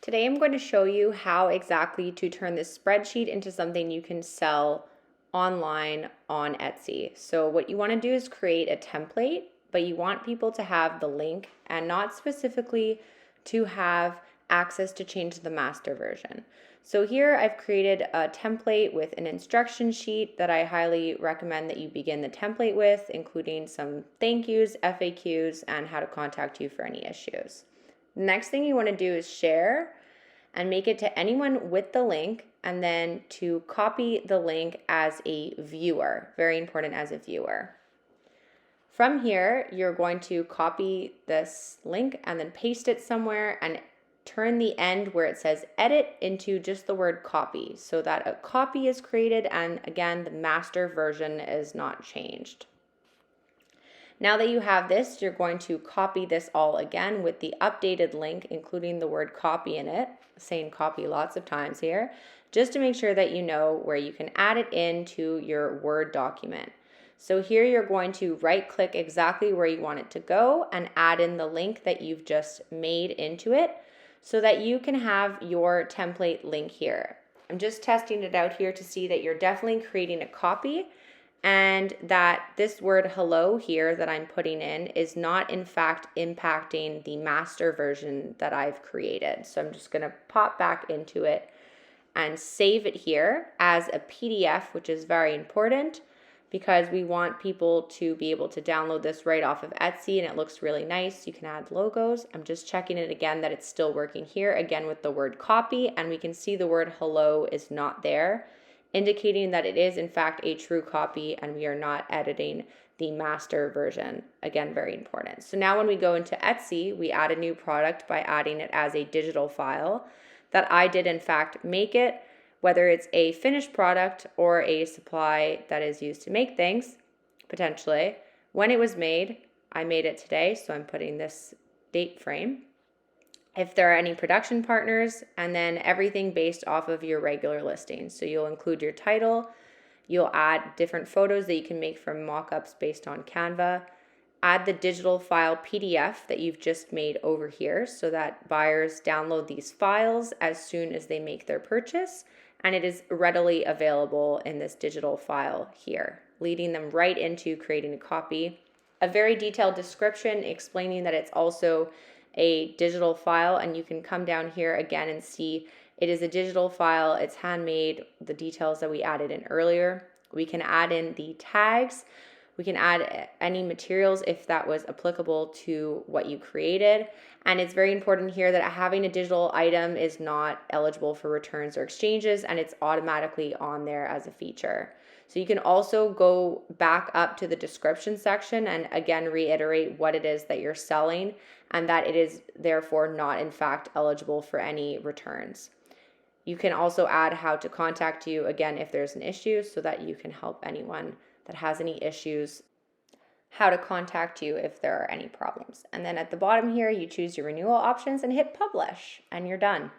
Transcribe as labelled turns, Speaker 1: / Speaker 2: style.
Speaker 1: Today I'm going to show you how exactly to turn this spreadsheet into something you can sell online on Etsy. So what you want to do is create a template, but you want people to have the link and not specifically to have access to change the master version. So here I've created a template with an instruction sheet that I highly recommend that you begin the template with, including some thank yous, FAQs, and how to contact you for any issues. The next thing you want to do is share and make it to anyone with the link, and then to copy the link as a viewer. Very important as a viewer. From here, you're going to copy this link and then paste it somewhere and turn the end where it says edit into just the word copy so that a copy is created and again, the master version is not changed. Now that you have this, you're going to copy this all again with the updated link, including the word copy in it, saying copy lots of times here, just to make sure that you know where you can add it into your Word document. So here you're going to right click exactly where you want it to go and add in the link that you've just made into it so that you can have your template link here. I'm just testing it out here to see that you're definitely creating a copy and that this word hello here that I'm putting in is not in fact impacting the master version that I've created. So I'm just going to pop back into it and save it here as a PDF, which is very important because we want people to be able to download this right off of Etsy and it looks really nice. You can add logos. I'm just checking it again that it's still working here, again with the word copy, and we can see the word hello is not there, indicating that it is in fact a true copy and we are not editing the master version. Again, very important. So now when we go into Etsy, we add a new product by adding it as a digital file that I did in fact make it, whether it's a finished product or a supply that is used to make things, potentially. When it was made, I made it today, so I'm putting this date frame. If there are any production partners, and then everything based off of your regular listings. So you'll include your title, you'll add different photos that you can make from mock-ups based on Canva, add the digital file PDF that you've just made over here so that buyers download these files as soon as they make their purchase, and it is readily available in this digital file here, leading them right into creating a copy. A very detailed description explaining that it's also a digital file, and you can come down here again and see it is a digital file, it's handmade, the details that we added in earlier. We can add in the tags, we can add any materials if that was applicable to what you created. And it's very important here that having a digital item is not eligible for returns or exchanges, and it's automatically on there as a feature. So you can also go back up to the description section and again reiterate what it is that you're selling and that it is therefore not in fact eligible for any returns. You can also add how to contact you again if there's an issue so that you can help anyone that has any issues, how to contact you if there are any problems. And then at the bottom here, you choose your renewal options and hit publish, and you're done.